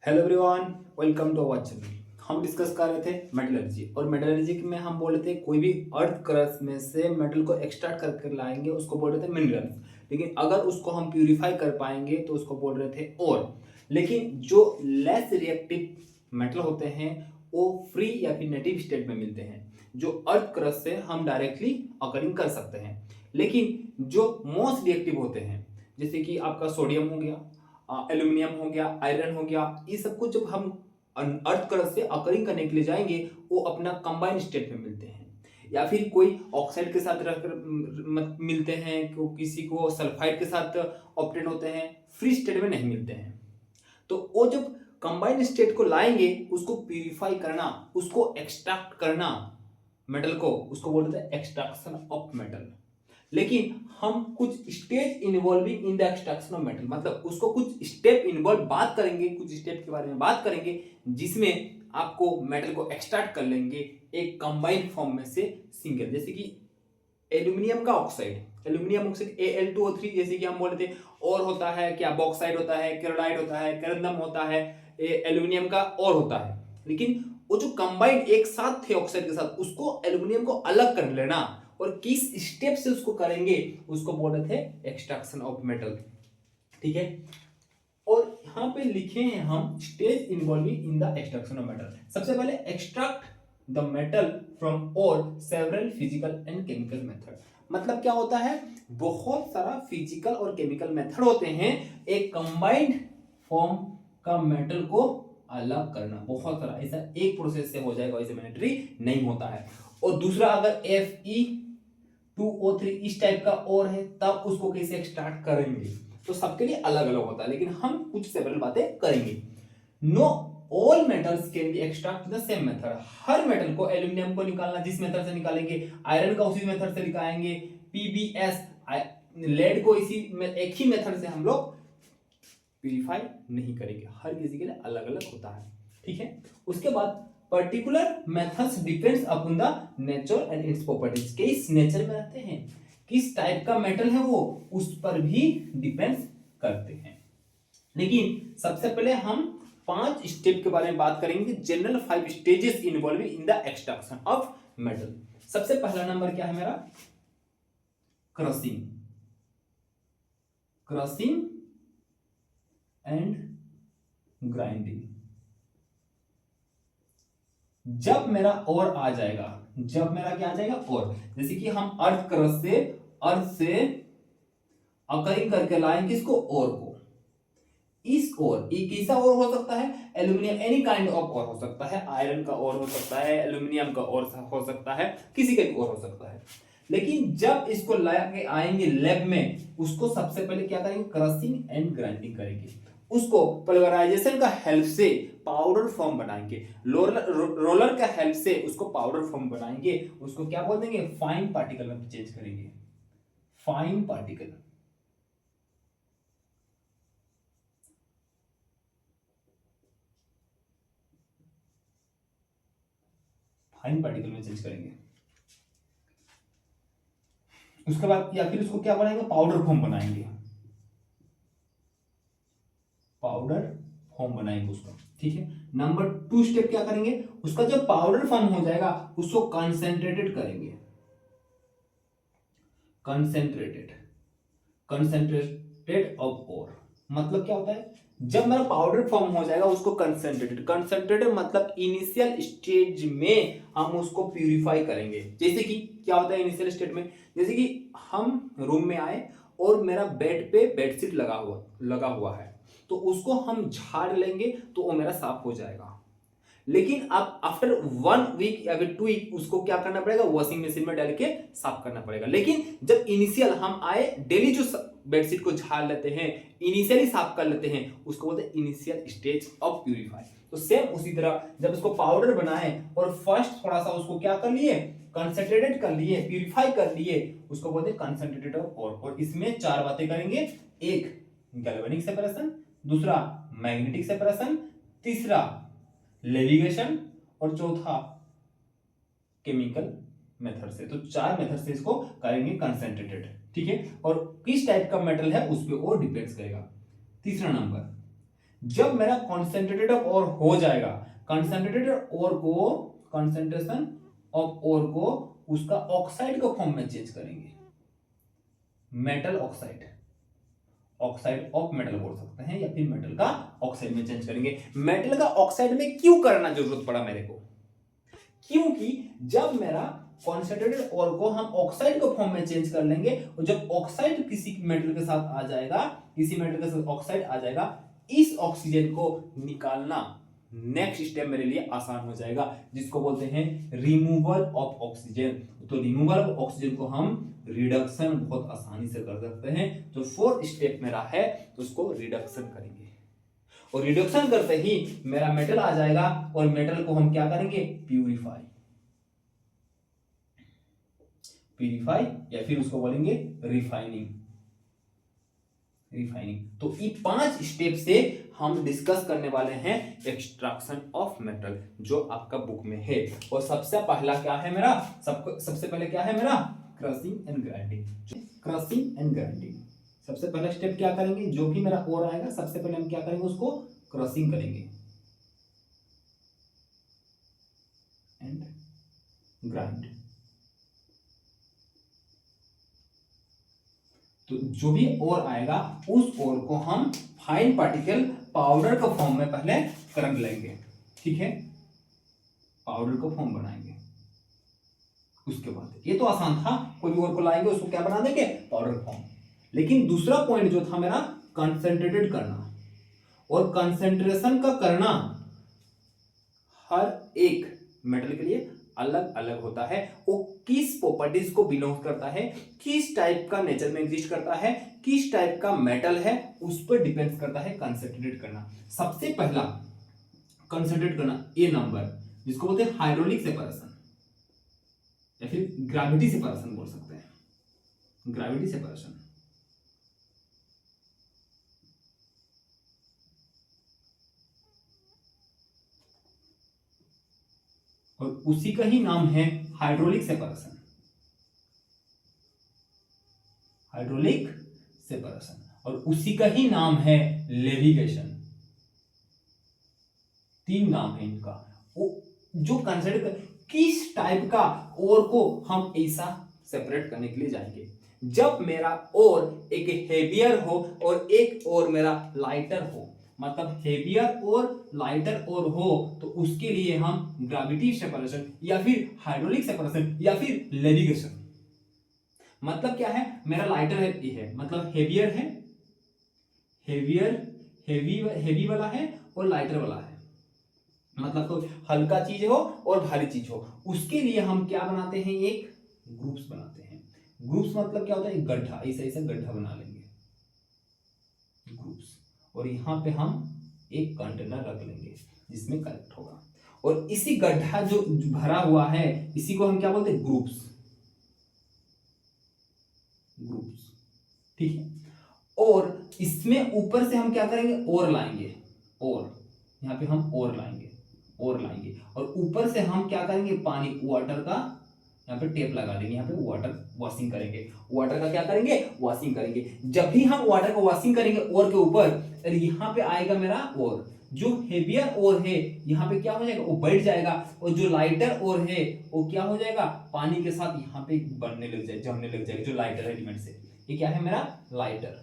Hello everyone, welcome to our channel. हम discuss कर रहे थे मेटलर्जी और मेटलर्जी में हम बोल रहे थे कोई भी अर्थ क्रस्ट में से मेटल को एक्सट्रैक्ट करके लाएंगे उसको बोल रहे थे मिनरल्स। लेकिन अगर उसको हम प्यूरिफाई कर पाएंगे तो उसको बोल रहे थे और। लेकिन जो लेस रिएक्टिव मेटल होते हैं वो फ्री या फिर नेटिव स्टेट में मिलते हैं, जो अर्थ क्रस्ट से हम डायरेक्टली अकरिंग कर सकते हैं। लेकिन जो मोस्ट रिएक्टिव होते हैं जैसे कि आपका सोडियम हो गया, एल्यूमिनियम हो गया, आयरन हो गया, ये सब कुछ जब हम अर्थ क्रस्ट से अकरिंग करने के लिए जाएंगे वो अपना कंबाइन स्टेट में मिलते हैं, या फिर कोई ऑक्साइड के साथ रहकर मिलते हैं, किसी को सल्फाइड के साथ ऑप्टेन होते हैं, फ्री स्टेट में नहीं मिलते हैं। तो वो जब कंबाइंड स्टेट को लाएंगे उसको प्यूरिफाई करना, उसको एक्सट्रैक्ट करना मेटल को, उसको बोलते हैं एक्सट्रैक्शन ऑफ मेटल। लेकिन हम कुछ stage involving in the extraction of metal, मतलब उसको कुछ स्टेप इन्वॉल्व बात करेंगे, कुछ स्टेप के बारे में बात करेंगे जिसमें आपको मेटल को एक्सट्रैक्ट कर लेंगे एक कंबाइंड फॉर्म में से सिंगल। जैसे कि एल्यूमिनियम का ऑक्साइड, एल्यूमिनियम ऑक्साइड Al2O3, जैसे कि हम बोलते हैं और होता है क्या, बॉक्साइड होता है, केरोलाइट होता है, केरंदम होता है, एल्यूमिनियम का और होता है। लेकिन वो जो कंबाइंड एक साथ थे ऑक्साइड के साथ, उसको एल्यूमिनियम को अलग कर लेना और किस स्टेप से उसको करेंगे उसको बोल रहे थे एक्सट्रैक्शन ऑफ मेटल। ठीक है, और यहां पे लिखे हैं हम stage involving in the extraction of metal. सबसे पहले एक्सट्रैक्ट द मेटल फ्रॉम और several physical and chemical method. मतलब क्या होता है, बहुत सारा फिजिकल और केमिकल मेथड होते हैं एक कंबाइंड फॉर्म का मेटल को अलग करना। बहुत सारा, ऐसा एक प्रोसेस से हो जाएगा, ऐसे मैंडेटरी नहीं होता है। और दूसरा, अगर Fe2O3 इस टाइप का और है तब उसको कैसे एक्सट्रैक्ट करेंगे, तो सबके लिए अलग अलग होता है, लेकिन हम कुछ सेवरल बातें करेंगे। Know all metals can be extract the same method. Her metal को, एल्यूमिनियम को निकालना जिस मेथड से निकालेंगे, आयरन का उसी मेथड से निकालेंगे, पीबीएस लेड को इसी एक ही मेथड से हम लोग प्यूरिफाई नहीं करेंगे। हर किसी के लिए अलग अलग होता है। ठीक है, उसके बाद particular methods depends upon the nature and its properties. किस नेचर में रहते हैं, किस टाइप का मेटल है वो, उस पर भी डिपेंड्स करते हैं। लेकिन सबसे पहले हम 5 स्टेप के बारे में बात करेंगे, general 5 stages involving in the extraction of metal. सबसे पहला नंबर क्या है मेरा, क्रशिंग। Crushing and grinding. जब मेरा और आ जाएगा, जब मेरा क्या आ जाएगा और, जैसे कि हम अर्थ से अकरिंग करके लाएंगे इसको और को, इस और एक कैसा और हो सकता है, एल्यूमिनियम, एनी काइंड ऑफ और हो सकता है, आयरन का और हो सकता है, एल्यूमिनियम का और हो सकता है, किसी का भी और हो सकता है। लेकिन जब इसको लाके आएंगे लैब में, उसको सबसे पहले क्या करेंगे, क्रशिंग एंड ग्राइंडिंग करेंगे। उसको पल्वराइजेशन का हेल्प से पाउडर फॉर्म बनाएंगे, रोलर का हेल्प से उसको पाउडर फॉर्म बनाएंगे, उसको क्या बोल देंगे, फाइन पार्टिकल में चेंज करेंगे, फाइन पार्टिकल। फाइन पार्टिकल में चेंज करेंगे। उसके बाद या फिर उसको क्या बनाएंगे, पाउडर फॉर्म बनाएंगे, पाउडर फॉर्म बनाएंगे उसका। ठीक है, नंबर 2 स्टेप क्या करेंगे, उसका जब पाउडर फॉर्म हो जाएगा उसको कंसेंट्रेटेड करेंगे, कंसेंट्रेटेड, कंसेंट्रेटेड ऑफ ओर। मतलब क्या होता है, जब मेरा पाउडर फॉर्म हो जाएगा उसको कंसेंट्रेटेड, कंसेंट्रेटेड मतलब इनिशियल स्टेज में हम उसको प्यूरिफाई करेंगे। जैसे कि क्या होता है इनिशियल स्टेज में, जैसे कि हम रूम में आए और मेरा बेड पे बेडशीट लगा हुआ है, तो उसको हम झाड़ लेंगे तो वो मेरा साफ हो जाएगा। लेकिन अब आफ्टर 1 वीक या फिर 2 वीक उसको क्या करना पड़ेगा, वॉशिंग मशीन में डाल के साफ करना पड़ेगा। लेकिन जब इनिशियल हम आए, डेली जो बेडशीट को झाड़ लेते हैं, इनिशियली साफ कर लेते हैं, उसको बोलते हैं इनिशियल स्टेज ऑफ प्यूरिफाई। तो सेम उसी तरह जब उसको पाउडर बनाए और फर्स्ट थोड़ा सा उसको क्या कर लिए, कंसेंट्रेटेड कर लिए, प्यूरिफाई कर लिए, उसको बोलते हैं कंसेंट्रेटेड ऑफ ओर। और इसमें 4 बातें करेंगे, एक गैल्वेनिक सेपरेशन, दूसरा मैग्नेटिक सेपरेशन, तीसरा लेविगेशन, और चौथा केमिकल मेथड से। तो 4 मेथड से इसको करेंगे कंसेंट्रेटेड। ठीक है, और किस टाइप का मेटल है उस पर वो डिपेंड्स करेगा। तीसरा नंबर, जब मेरा कॉन्सेंट्रेटेड ऑफ ओर हो जाएगा, कंसंट्रेटेड ओर को, कंसंट्रेशन ऑफ ओर को उसका ऑक्साइड का फॉर्म में चेंज करेंगे, metal oxide, oxide of metal बोल सकते हैं, या फिर मेटल का ऑक्साइड में चेंज करेंगे। मेटल का ऑक्साइड में क्यों करना जरूरत पड़ा मेरे को, क्योंकि जब मेरा कॉन्सेंट्रेटेड ओर को हम ऑक्साइड के फॉर्म में चेंज कर लेंगे, और जब ऑक्साइड किसी मेटल के साथ आ जाएगा, किसी मेटल के साथ ऑक्साइड आ जाएगा, इस ऑक्सीजन को निकालना नेक्स्ट स्टेप मेरे लिए आसान हो जाएगा, जिसको बोलते हैं रिमूवल ऑफ ऑक्सीजन। तो रिमूवल ऑफ ऑक्सीजन को हम रिडक्शन बहुत आसानी से कर सकते हैं। जो फोर्थ स्टेप मेरा है तो उसको रिडक्शन करेंगे, और रिडक्शन करते ही मेरा मेटल आ जाएगा, और मेटल को हम क्या करेंगे, प्यूरिफाई, प्यूरिफाई या फिर उसको बोलेंगे रिफाइनिंग, रिफाइनिंग। तो ये 5 स्टेप से हम डिस्कस करने वाले हैं एक्सट्रैक्शन ऑफ मेटल, जो आपका बुक में है। और सबसे पहला क्या है मेरा, सबसे पहले क्या है मेरा, crushing and grinding. Crushing and grinding सबसे पहला स्टेप क्या करेंगे, जो भी मेरा ओर आएगा सबसे पहले हम क्या करेंगे, उसको क्रशिंग करेंगे एंड ग्राइंड। तो जो भी ओर आएगा उस ओर को हम फाइन पार्टिकल पाउडर का फॉर्म में पहले कर लेंगे, ठीक है, पाउडर का फॉर्म बनाएंगे। उसके बाद ये तो आसान था, कोई भी ओर को लाएंगे उसको क्या बना देंगे, पाउडर फॉर्म। लेकिन दूसरा पॉइंट जो था मेरा, कंसंट्रेटेड करना, और कंसंट्रेशन का करना हर एक मेटल के लिए अलग अलग होता है। वो किस प्रॉपर्टीज को बिलोंग करता है, किस टाइप का नेचर में एग्जिस्ट करता है, किस टाइप का मेटल है, उस पर डिपेंड करता है कंसंट्रेट करना। सबसे पहला कंसंट्रेट करना, ए नंबर, जिसको बोलते हैं हाइड्रोलिक सेपरेशन या फिर ग्रेविटी सेपरेशन बोल सकते हैं, ग्रेविटी सेपरेशन। और उसी का ही नाम है हाइड्रोलिक सेपरेशन, हाइड्रोलिक सेपरेशन। और उसी का ही नाम है लेविगेशन। 3 नाम है इनका। जो कंसिडर किस टाइप का ओर को हम ऐसा सेपरेट करने के लिए जाएंगे, जब मेरा ओर एक हेवियर हो और एक ओर मेरा लाइटर हो, मतलब हेवियर और लाइटर और हो, तो उसके लिए हम ग्रेविटी सेपरेशन या फिर हाइड्रोलिक सेपरेशन या फिर लेविगेशन। मतलब क्या है, मेरा लाइटर है, ये है मतलब हेवियर है, हेवियर हेवी वाला है, और लाइटर वाला है, मतलब तो हल्का चीज हो और भारी चीज हो। उसके लिए हम क्या बनाते हैं, एक ग्रुप्स बनाते हैं। ग्रुप्स मतलब क्या होता है, एक गड्ढा, ऐसा ऐसा गड्ढा बना लेंगे, ग्रुप्स। और यहाँ पे हम एक कंटेनर रख लेंगे जिसमें कलेक्ट होगा, और इसी गड्ढा जो भरा हुआ है इसी को हम क्या बोलते हैं, ग्रुप्स, ग्रुप्स, ठीक है। और इसमें ऊपर से हम क्या करेंगे, और लाएंगे, और यहाँ पे हम और लाएंगे, और लाएंगे, और ऊपर से हम क्या करेंगे, पानी वाटर का यहाँ पे टेप लगा देंगे, यहाँ पे वाटर वॉशिंग करेंगे, वाटर का क्या करेंगे, वॉशिंग करेंगे। जब भी हम वाटर को वॉशिंग करेंगे और के ऊपर, यहाँ पे आएगा मेरा और, जो हेवियर और है यहाँ पे क्या हो जाएगा, वो बैठ जाएगा, और जो लाइटर और है वो क्या हो जाएगा, पानी के साथ यहाँ पे बनने लग जाएगा, जमने लग जाएगा। जो लाइटर एलिमेंट है, ये क्या है मेरा लाइटर,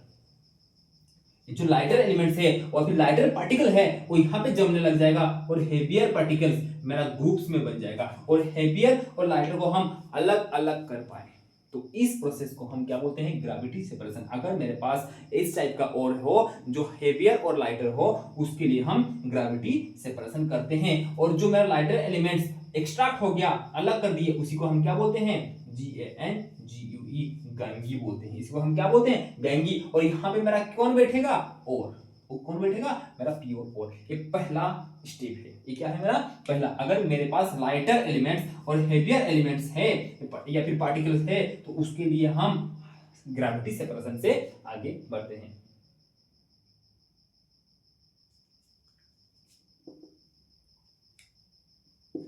जो लाइटर एलिमेंट्स है और फिर लाइटर पार्टिकल है वो यहाँ पे जमने लग जाएगा, और हेवियर पार्टिकल्स मेरा ग्रुप्स में बन जाएगा, और हेवियर और लाइटर को हम अलग अलग कर पाए। तो इस प्रोसेस को हम क्या बोलते हैं, ग्रेविटी सेपरेशन। अगर मेरे पास इस टाइप का ओर हो जो हेवियर और लाइटर हो, उसके लिए हम ग्रेविटी सेपरेशन करते हैं। और जो मेरा लाइटर एलिमेंट्स एक्सट्रैक्ट हो गया, अलग कर दिए, उसी को हम क्या बोलते हैं, GANGUE, गैंगी बोलते हैं। इसको हम क्या बोलते हैं, गैंगी। और यहाँ पे मेरा कौन बैठेगा, और वो कौन बैठेगा, मेरा प्योर और। ये पहला स्टेप है, ये क्या है मेरा पहला। अगर मेरे पास लाइटर एलिमेंट्स और हेवियर एलिमेंट्स है या फिर पार्टिकल्स है, तो उसके लिए हम ग्रेविटी सेपरेशन से आगे बढ़ते हैं।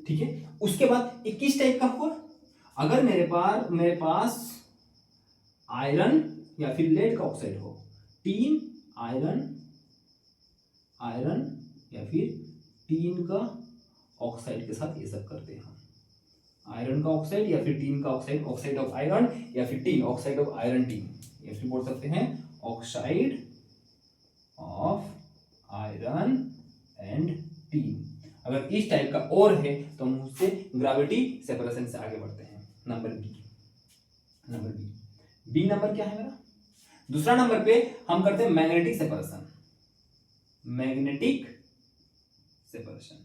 ठीक है, उसके बाद 21 टाइप का हुआ। अगर मेरे पास आयरन या फिर लेड का ऑक्साइड हो, टीन आयरन आयरन या फिर टीन का ऑक्साइड के साथ ये सब करते हैं हम। आयरन का ऑक्साइड या फिर टीन का ऑक्साइड, ऑक्साइड ऑफ आयरन या फिर tin, oxide of iron tin, या फिर बोल सकते हैं oxide of iron and teen. अगर इस टाइप का और है तो हम उससे ग्रेविटी सेपरेशन से आगे बढ़ते हैं। नंबर बी, बी नंबर क्या है मेरा? दूसरा नंबर पे हम करते हैं मैग्नेटिक सेपरेशन। मैग्नेटिक सेपरेशन,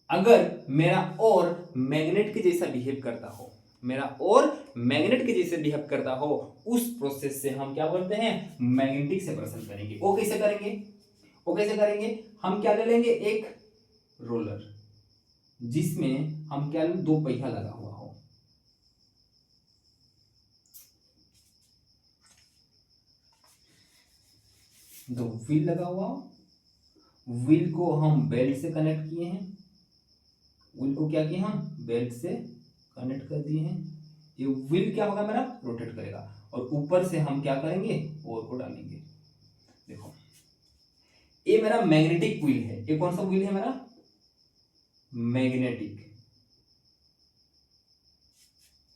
अगर मेरा और मैग्नेट के जैसा बिहेव करता हो, मेरा और मैग्नेट के जैसे बिहेव करता हो, उस प्रोसेस से हम क्या बोलते हैं? मैग्नेटिक सेपरेशन करेंगे। वो कैसे करेंगे? हम क्या ले लेंगे? एक रोलर जिसमें हम क्या लें? दो पहिया लगा हुआ हो। दो व्हील लगा हुआ हो, व्हील को हम बेल्ट से कनेक्ट किए हैं। व्हील को क्या किए हम? बेल्ट से कनेक्ट कर दिए हैं। ये व्हील क्या होगा मेरा? रोटेट करेगा, और ऊपर से हम क्या करेंगे? ओर को डालेंगे। देखो ये मेरा मैग्नेटिक व्हील है। ये कौन सा व्हील है मेरा? मैग्नेटिक।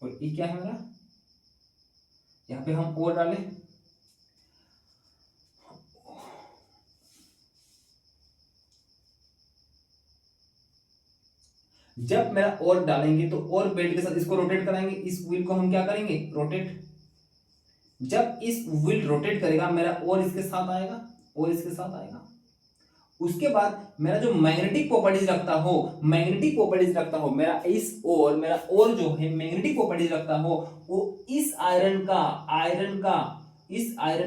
और ये क्या है मेरा? यहां पे हम ओर डालें, जब मेरा और डालेंगे तो और बेल्ट के साथ इसको रोटेट कराएंगे। इस व्हील को हम क्या करेंगे? रोटेट। जब इस व्हील रोटेट करेगा, मेरा और इसके साथ आएगा, और इसके साथ आएगा। उसके बाद मेरा जो मैग्नेटिक प्रॉपर्टीज रखता हो, मेरा इस और मेरा और जो है मैग्नेटिक प्रॉपर्टीज रखता हो, वो इस आयरन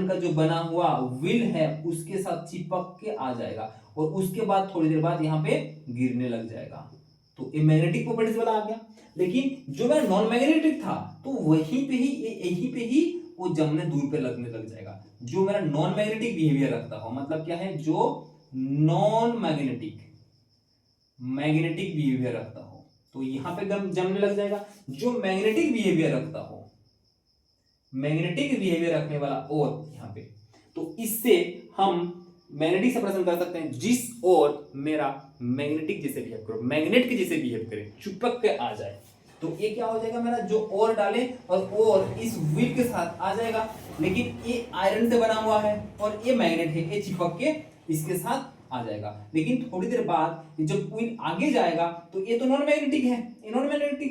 का जो बना हुआ व्हील है उसके साथ चिपक के आ जाएगा, और उसके बाद थोड़ी देर बाद यहाँ पे गिरने लग जाएगा। तो ये मैग्नेटिक प्रॉपर्टीज वाला आ गया। लेकिन जो मेरा नॉन मैग्नेटिक था, तो यहीं पे ही वो जमने दूर पे लगने लग जाएगा। जो मेरा नॉन मैग्नेटिक बिहेवियर रखता हो, मतलब क्या है? जो नॉन मैग्नेटिक बिहेवियर रखता हो, तो यहां पे जमने लग जाएगा। जो मैग्नेटिक बिहेवियर रखता हो, मैग्नेटिक बिहेवियर रखने वाला और यहां पे, तो इससे हम मैग्नेटिक सेपरेशन कर सकते हैं। जिस और मेरा मैग्नेटिक जैसे बिहेव करो, मैग्नेट के जैसे बिहेव करे, चिपक के आ जाए, तो ये क्या हो जाएगा मेरा? जो और डाले और इस व्हील के साथ आ जाएगा। लेकिन ये आयरन से बना हुआ है और ये मैग्नेट है, ये चिपक के इसके साथ आ जाएगा। लेकिन थोड़ी देर बाद जब व्हील आगे जाएगा, तो ये तो नॉन मैग्नेटिक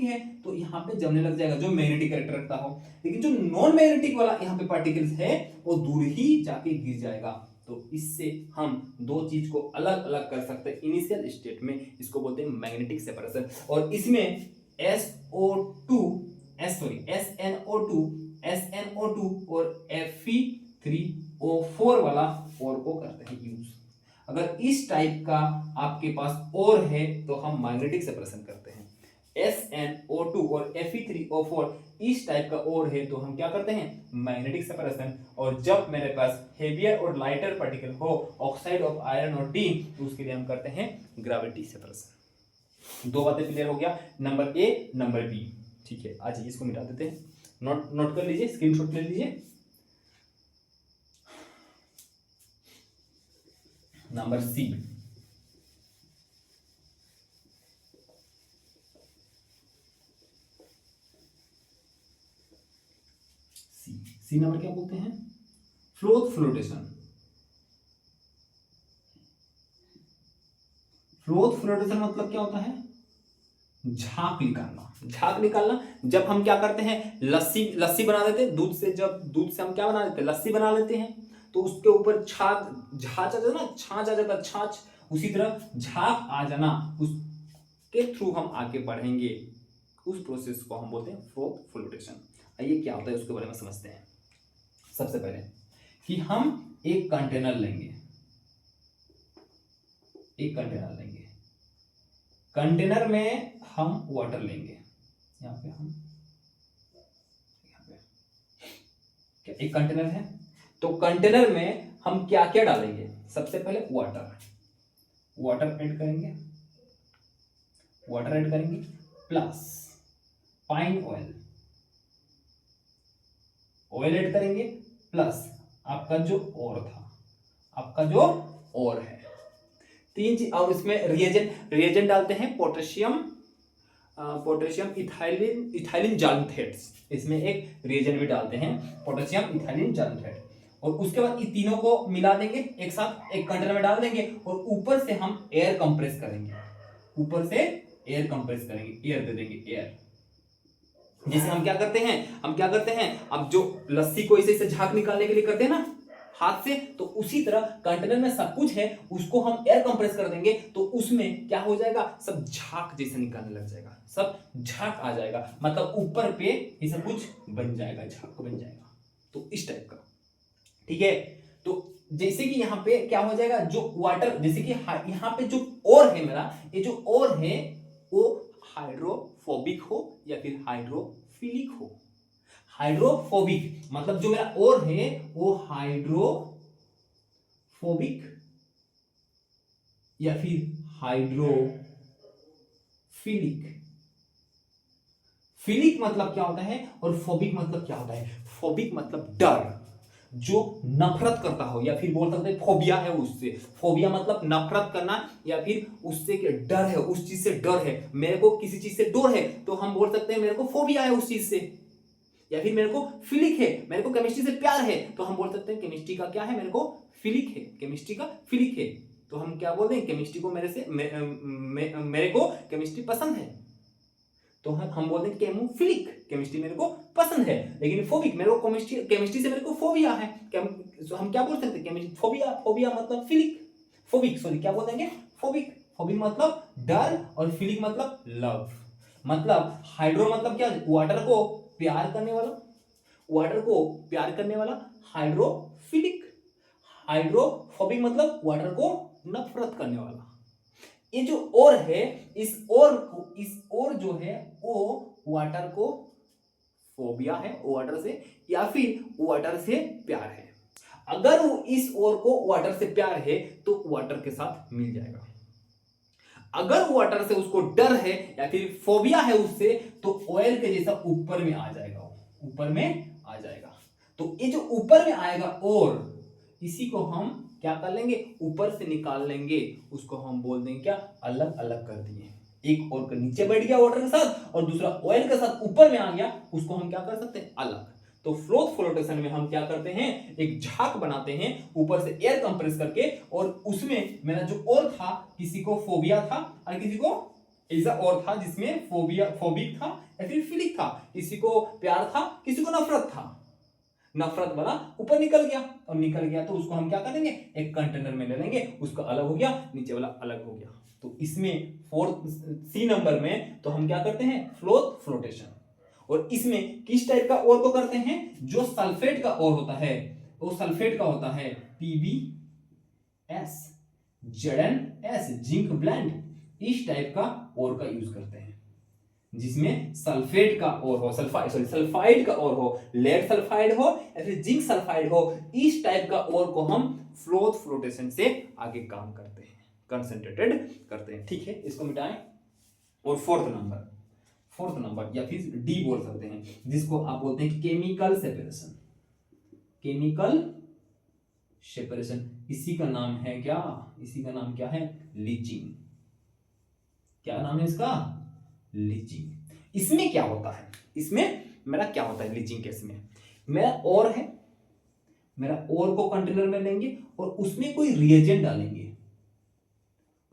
है, तो यहाँ पे जमने लग जाएगा, जो मैग्नेटिक कैरेक्टर रखता हो। लेकिन जो नॉन मैग्नेटिक वाला यहाँ पे पार्टिकल्स है, वो दूर ही जाके गिर जाएगा। तो इससे हम दो चीज को अलग अलग कर सकते हैं इनिशियल स्टेट में। इसको बोलते हैं मैग्नेटिक सेपरेशन। और इसमें SNO2 और Fe3O4 वाला और को करते हैं यूज। अगर इस टाइप का आपके पास और है तो हम मैग्नेटिक सेपरेशन करते हैं। SNO2 और Fe3O4 इस टाइप का और है तो हम क्या करते हैं? Magnetic separation. और जब मेरे पास हेवियर और लाइटर पार्टिकल हो, ऑक्साइड ऑफ आयरन और टीन, तो उसके लिए हम करते हैं ग्रेविटी सेपरेशन। दो बातें क्लियर हो गया, नंबर ए नंबर बी। ठीक है, आज इसको मिटा देते हैं। नोट कर लीजिए, स्क्रीनशॉट ले लीजिए। नंबर सी, सी नंबर क्या बोलते हैं? फ्लोटेशन। फ्लोटेशन मतलब क्या होता है? झाग निकालना। जब हम क्या करते हैं? लस्सी बना देते हैं दूध से। जब दूध से हम क्या बना देते हैं? लस्सी बना लेते हैं, तो उसके ऊपर छाछ आ जाता, छाछ। उसी तरह झाग आ जाना, उसके थ्रू हम आगे बढ़ेंगे। उस प्रोसेस को हम बोलते हैं फ्लोटेशन। आइए क्या होता है उसके बारे में समझते हैं। सबसे पहले कि हम एक कंटेनर लेंगे, कंटेनर में हम वाटर लेंगे। यहाँ पे क्या एक कंटेनर है, तो कंटेनर में हम क्या क्या डालेंगे? सबसे पहले वाटर ऐड करेंगे, प्लस पाइन ऑयल ऐड करेंगे, प्लस आपका जो और था, और है। तीन चीज, और इसमें रिएजेंट डालते हैं पोटेशियम इथाइलिन जाइलेंथेट्स, इसमें एक रिएजेंट भी डालते हैं पोटेशियम इथाइलिन जाइलेंथेट। और उसके बाद इन तीनों को मिला देंगे एक साथ, एक कंटेनर में डाल देंगे और ऊपर से हम एयर कंप्रेस करेंगे, ऊपर से एयर कंप्रेस करेंगे, एयर दे देंगे, एयर। जैसे हम क्या करते हैं, अब जो लस्सी को इसे झाग निकालने के लिए करते हैं ना हाथ से, तो उसी तरह कंटेनर में सब कुछ है, उसको हम एयर कंप्रेस कर देंगे तो उसमें क्या हो जाएगा, सब झाग जैसे निकालने लग जाएगा, सब झाग आ जाएगा, मतलब ऊपर पे ये सब कुछ बन जाएगा, झाग बन जाएगा। तो इस टाइप का, ठीक है। तो जैसे कि यहाँ पे क्या हो जाएगा, जो वाटर, जैसे कि यहाँ पे जो और है मेरा, ये जो और है वो हाइड्रोफोबिक हो या फिर हाइड्रोफिलिक हो। हाइड्रोफोबिक मतलब जो मेरा और है वो हाइड्रोफोबिक या फिर हाइड्रोफिलिक। फिलिक मतलब क्या होता है और फोबिक मतलब क्या होता है। फोबिक मतलब डर, जो नफरत करता हो, या फिर बोल सकते हैं फोबिया है उससे। फोबिया मतलब नफरत करना या फिर उससे डर है, उस चीज से डर है। मेरे को किसी चीज से डर है तो हम बोल सकते हैं मेरे को फोबिया है उस चीज से। या फिर मेरे को फिलिक है, मेरे को केमिस्ट्री से प्यार है तो हम बोल सकते हैं केमिस्ट्री का क्या है, मेरे को फिलिक है, केमिस्ट्री का फिलिक है। तो हम क्या बोलते हैं, केमिस्ट्री को मेरे को केमिस्ट्री पसंद है तो हम बोलते हैं केमोफिलिक, केमिस्ट्री मेरे को पसंद है। लेकिन फोबिक, मेरे को केमिस्ट्री से मेरे को फोबिया है, तो हम क्या बोल सकते हैं, केमिस्ट्री फोबिया, फोबिया मतलब फिलिक, फोबिक सॉरी क्या बोल देंगे, फोबिक। फोबिक मतलब डर और फिलिक मतलब लव। मतलब हाइड्रो मतलब क्या, वाटर को प्यार करने वाला, वाटर को प्यार करने वाला हाइड्रोफिलिक। हाइड्रोफोबिक मतलब वाटर को नफरत करने वाला। ये जो और है, इस और जो है वो वाटर को फोबिया है वाटर से, या फिर वाटर से प्यार है। अगर वो इस और को वाटर से प्यार है तो वाटर के साथ मिल जाएगा। अगर वाटर से उसको डर है या फिर फोबिया है उससे, तो ऑयल के जैसा ऊपर में आ जाएगा, वो ऊपर में आ जाएगा। तो ये जो ऊपर में आएगा और इसी को हम क्या कर लेंगे, ऊपर से निकाल लेंगे, उसको हम बोल देंगे क्या, अलग अलग कर दिए। एक और नीचे बैठ गया वाटर के साथ और दूसरा ऑयल के साथ ऊपर में आ गया, उसको हम क्या कर सकते हैं, अलग। तो फ्लोटेशन में हम क्या करते हैं, एक झाग बनाते हैं ऊपर से एयर कंप्रेस करके, और उसमें मेरा जो और था, किसी को फोबिया था और किसी को ऐसा और था जिसमें फोबिक था या फिर फिलिक था, किसी को प्यार था किसी को नफरत था। नफरत वाला ऊपर निकल गया, और निकल गया तो उसको हम क्या करेंगे, एक कंटेनर में ले लेंगे, उसका अलग हो गया, नीचे वाला अलग हो गया। तो इसमें सी नंबर में तो हम क्या करते हैं, फ्लोटेशन। और इसमें किस टाइप का और को करते हैं, जो सल्फेट का और होता है, वो सल्फेट का होता है PbS ZnS जिंक ब्लेंड, इस टाइप का और का यूज करते हैं, जिसमें सल्फेट का और हो, सल्फाइड का और हो, लेड सल्फाइड हो या फिर जिंक सल्फाइड हो, इस टाइप का और को हम फ्लोटेशन से आगे काम करते हैं, कंसंट्रेटेड करते हैं। ठीक है, इसको मिटाएं। और फोर्थ नंबर या फिर डी बोल सकते हैं, जिसको आप बोलते हैं केमिकल सेपरेशन। केमिकल सेपरेशन, इसी का नाम है क्या, इसी का नाम क्या है, लीचिंग। क्या नाम है इसका, लीचिंग। इसमें क्या होता है, इसमें मेरा क्या होता है लीचिंग केस में, मेरा और है, मेरा और को कंटेनर में लेंगे और उसमें कोई रिएजेंट डालेंगे।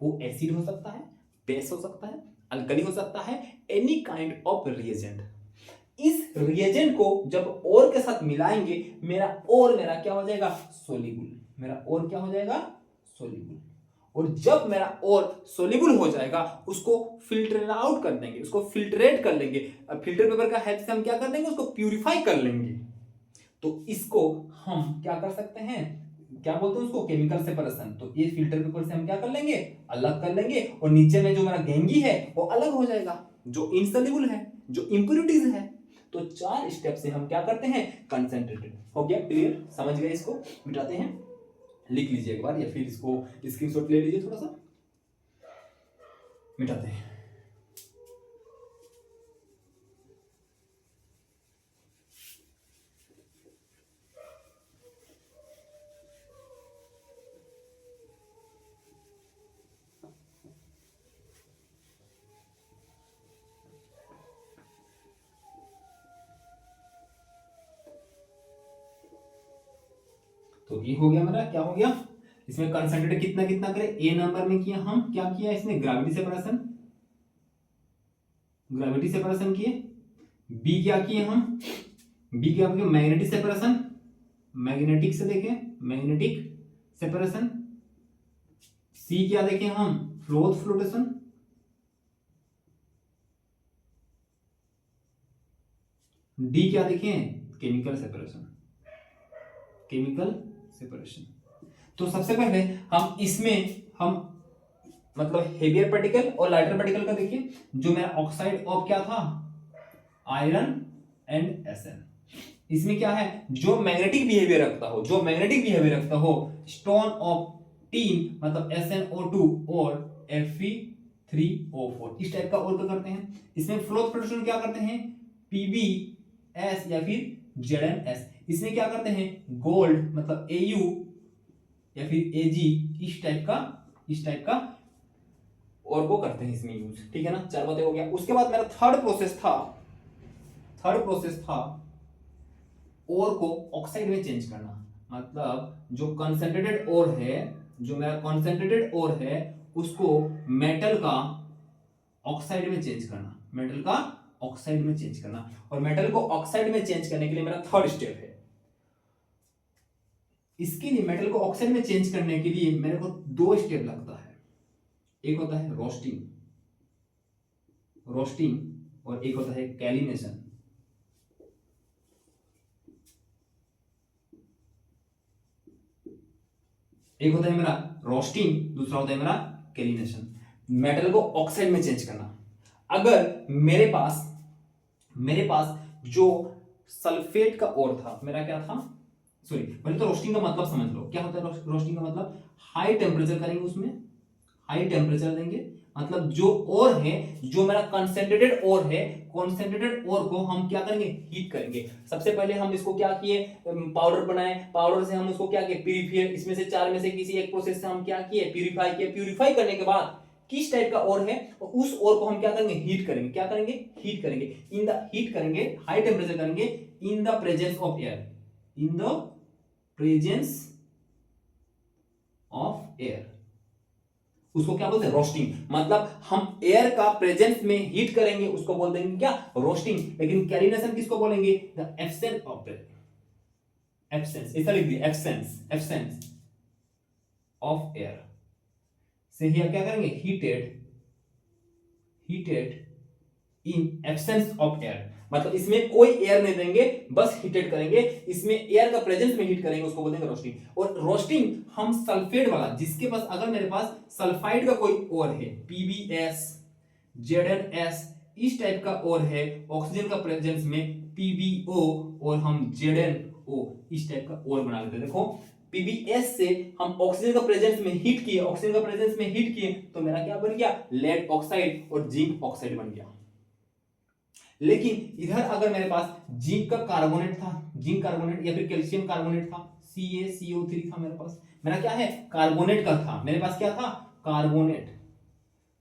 वो एसिड हो सकता है, बेस हो सकता है, अल्कली हो सकता है, एनी काइंड ऑफ रिएजेंट। इस रिएजेंट को जब और के साथ मिलाएंगे, मेरा क्या हो जाएगा, सोल्यूबल। मेरा और क्या हो जाएगा, सोल्यूबल। और जब मेरा और सोल्यूबल हो जाएगा, उसको फिल्टर आउट कर देंगे, उसको फिल्ट्रेट कर लेंगे, फिल्टर पेपर का हेल्प से हम क्या कर देंगे, उसको प्यूरिफाई कर लेंगे। तो इसको हम क्या कर सकते हैं, क्या बोलते हैं उसको, केमिकल सेपरेशन। तो ये फिल्टर पेपर से हम क्या कर लेंगे, अलग कर लेंगे, और नीचे में जो मेरा गेंगी है वो अलग हो जाएगा, जो इनसोल्यूबल है, जो इंप्योरिटीज है। तो 4 स्टेप से हम क्या करते हैं, कंसंट्रेटेड। हो गया क्लियर, समझ गए, इसको मिटाते हैं, लिख लीजिए एक बार या फिर इसको स्क्रीनशॉट ले लीजिए, थोड़ा सा मिटाते हैं। तो ये हो गया मेरा, क्या हो गया, इसमें कंसंट्रेटेड कितना कितना करे, ए नंबर में किया हम, क्या किया इसमें, ग्रेविटी सेपरेशन, ग्रेविटी सेपरेशन किए। बी क्या किए हम, बी क्या किए, मैग्नेटिक सेपरेशन, मैग्नेटिक से देखें, मैग्नेटिक सेपरेशन। सी क्या देखें हम, फ्लोटेशन। डी क्या देखें, केमिकल सेपरेशन, केमिकल सेपरेशन। तो सबसे पहले हम इसमें हम मतलब हेवियर पार्टिकल और लाइटर पार्टिकल का देखिए। जो मेरा ऑक्साइड ऑफ क्या था, आयरन एंड एसएन। इसमें क्या है, जो मैग्नेटिक बिहेवियर रखता हो, जो मैग्नेटिक बिहेवियर रखता हो, स्टोन ऑफ टीन मतलब SnO2 और Fe3O4, इस टाइप का और क्या करते हैं। इसमें फ्लोटेशन क्या करते हैं, PbS या फिर ZnS। इसमें क्या करते हैं, गोल्ड मतलब Au या फिर Ag, इस टाइप का और वो करते हैं इसमें यूज। ठीक है ना, 4 बातें हो गया। उसके बाद मेरा थर्ड प्रोसेस था ओर को ऑक्साइड में चेंज करना। मतलब जो कंसंट्रेटेड ओर है, जो मेरा कंसंट्रेटेड ओर है, उसको मेटल का ऑक्साइड में चेंज करना, मेटल का ऑक्साइड में चेंज करना। और मेटल को ऑक्साइड में चेंज करने के लिए मेरा थर्ड स्टेप है। इसके लिए मेटल को ऑक्साइड में चेंज करने के लिए मेरे को 2 स्टेप लगता है। एक होता है रोस्टिंग और एक होता है कैलिनेशन। एक होता है मेरा रोस्टिंग, दूसरा होता है मेरा कैलिनेशन। मेटल को ऑक्साइड में चेंज करना। अगर मेरे पास जो सल्फेट का ओर था, मेरा क्या था, सॉरी पहले तो रोस्टिंग का मतलब समझ लो। क्या होता है रोस्टिंग का मतलब, हाई टेम्परेचर करेंगे, उसमें हाई टेम्परेचर देंगे। मतलब जो ओर है, जो मेरा कंसंट्रेटेड ओर है, कंसंट्रेटेड ओर को हम क्या करेंगे, हीट करेंगे। सबसे पहले हम इसको क्या किए, पाउडर बनाए, पाउडर से हम उसको क्या किए, प्यूरिफाई। इसमें से 4 में से किसी एक प्रोसेस से हम क्या किए, प्यूरिफाई किए। प्यूरिफाई करने के बाद किस टाइप का ओर है, उस ओर को हम क्या करेंगे, हीट करेंगे। क्या करेंगे, हीट करेंगे। इन द हीट करेंगे, हाई टेम्परेचर करेंगे, in the presence of air, in the presence of air. उसको क्या बोलते हैं, रोस्टिंग। मतलब हम एयर का प्रेजेंस में हीट करेंगे, उसको बोल देंगे क्या, रोस्टिंग। लेकिन कैलिनेशन किसको बोलेंगे, the absence of the absence, ऐसा लिख दिया, एब्सेंस ऑफ एयर से ही क्या करेंगे, heated in absence of air. मतलब इसमें कोई एयर नहीं देंगे, बस हीटेड करेंगे। इसमें एयर का प्रेजेंस में हीट करेंगे, उसको बोलेंगे रोस्टिंग। और रोस्टिंग हम सल्फेट वाला, जिसके पास, अगर मेरे पास सल्फाइड का कोई ओर है, PbS, ZnS, इस टाइप का ओर है, ऑक्सीजन का प्रेजेंस में PbO और हम ZnO, इस टाइप का ओर बना लेते हैं। देखो PbS से हम ऑक्सीजन का प्रेजेंस में हीट किए, तो मेरा क्या बन गया, लेड ऑक्साइड और जिंक ऑक्साइड बन गया। लेकिन इधर अगर मेरे पास जिंक का कार्बोनेट था, जिंक कार्बोनेट या फिर कैल्शियम कार्बोनेट था, CaCO3 था मेरे पास, मेरा क्या है, कार्बोनेट का था। मेरे पास क्या था,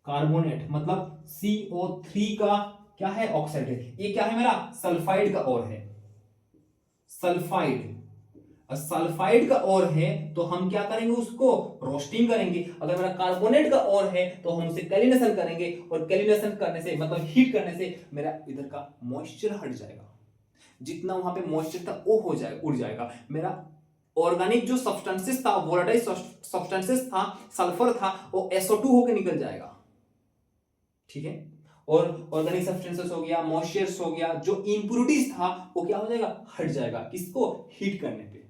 कार्बोनेट मतलब CO3 का क्या है, ऑक्साइड है। ये क्या है, मेरा सल्फाइड का ओर है, सल्फाइड का ओर है, तो हम क्या करेंगे, उसको रोस्टिंग करेंगे। अगर मेरा कार्बोनेट का ओर है तो हम उसे कैलिनेशन करेंगे, और कैलिनेशन करने से मतलब हीट करने से मेरा इधर का मॉइस्चर हट जाएगा। जितना वहां पे मॉइस्चर था वो हो जाएगा, उड़ जाएगा। मेरा ऑर्गेनिक जो सब्सटेंसेस था, वोलेटाइल सब्सटेंसेस था, सल्फर था, वो SO2 होकर निकल जाएगा। ठीक है, और ऑर्गेनिक सब्सटेंसेस हो गया, मॉइस्चर्स हो गया, जो इंप्यूरिटीज था वो क्या हो जाएगा, हट जाएगा। किसको, हीट करने पे।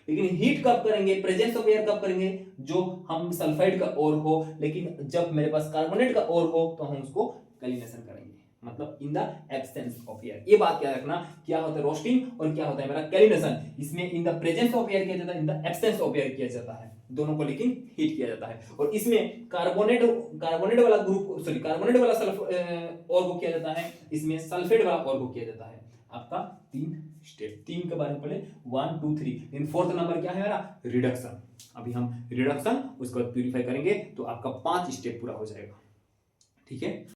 लेकिन हीट कब करेंगे, प्रेजेंस ऑफ एयर कब करेंगे, जो हम सल्फाइड का ओर हो। लेकिन जब मेरे पास कार्बोनेट का ओर हो तो हम उसको कैलिनेशन करेंगे, मतलब in the absence of air. ये बात क्या रखना, क्या होता है रोस्टिंग और क्या होता है मेरा कैलिनेशन। इसमें in the presence of air किया जाता है, in the absence of air किया जाता है, दोनों को लेकिन हीट किया जाता है। और इसमें कार्बोनेट वाला ग्रुप, सॉरी कार्बोनेट वाला सल्फर और को किया जाता है, इसमें सल्फेट वाला और को किया जाता है। आपका 3 स्टेप, 3 के बारे में पढ़े, 1 2 3। लेकिन 4th नंबर क्या है मेरा, रिडक्शन। अभी हम रिडक्शन, उसके बाद प्यूरिफाई करेंगे, तो आपका 5 स्टेप पूरा हो जाएगा। ठीक है।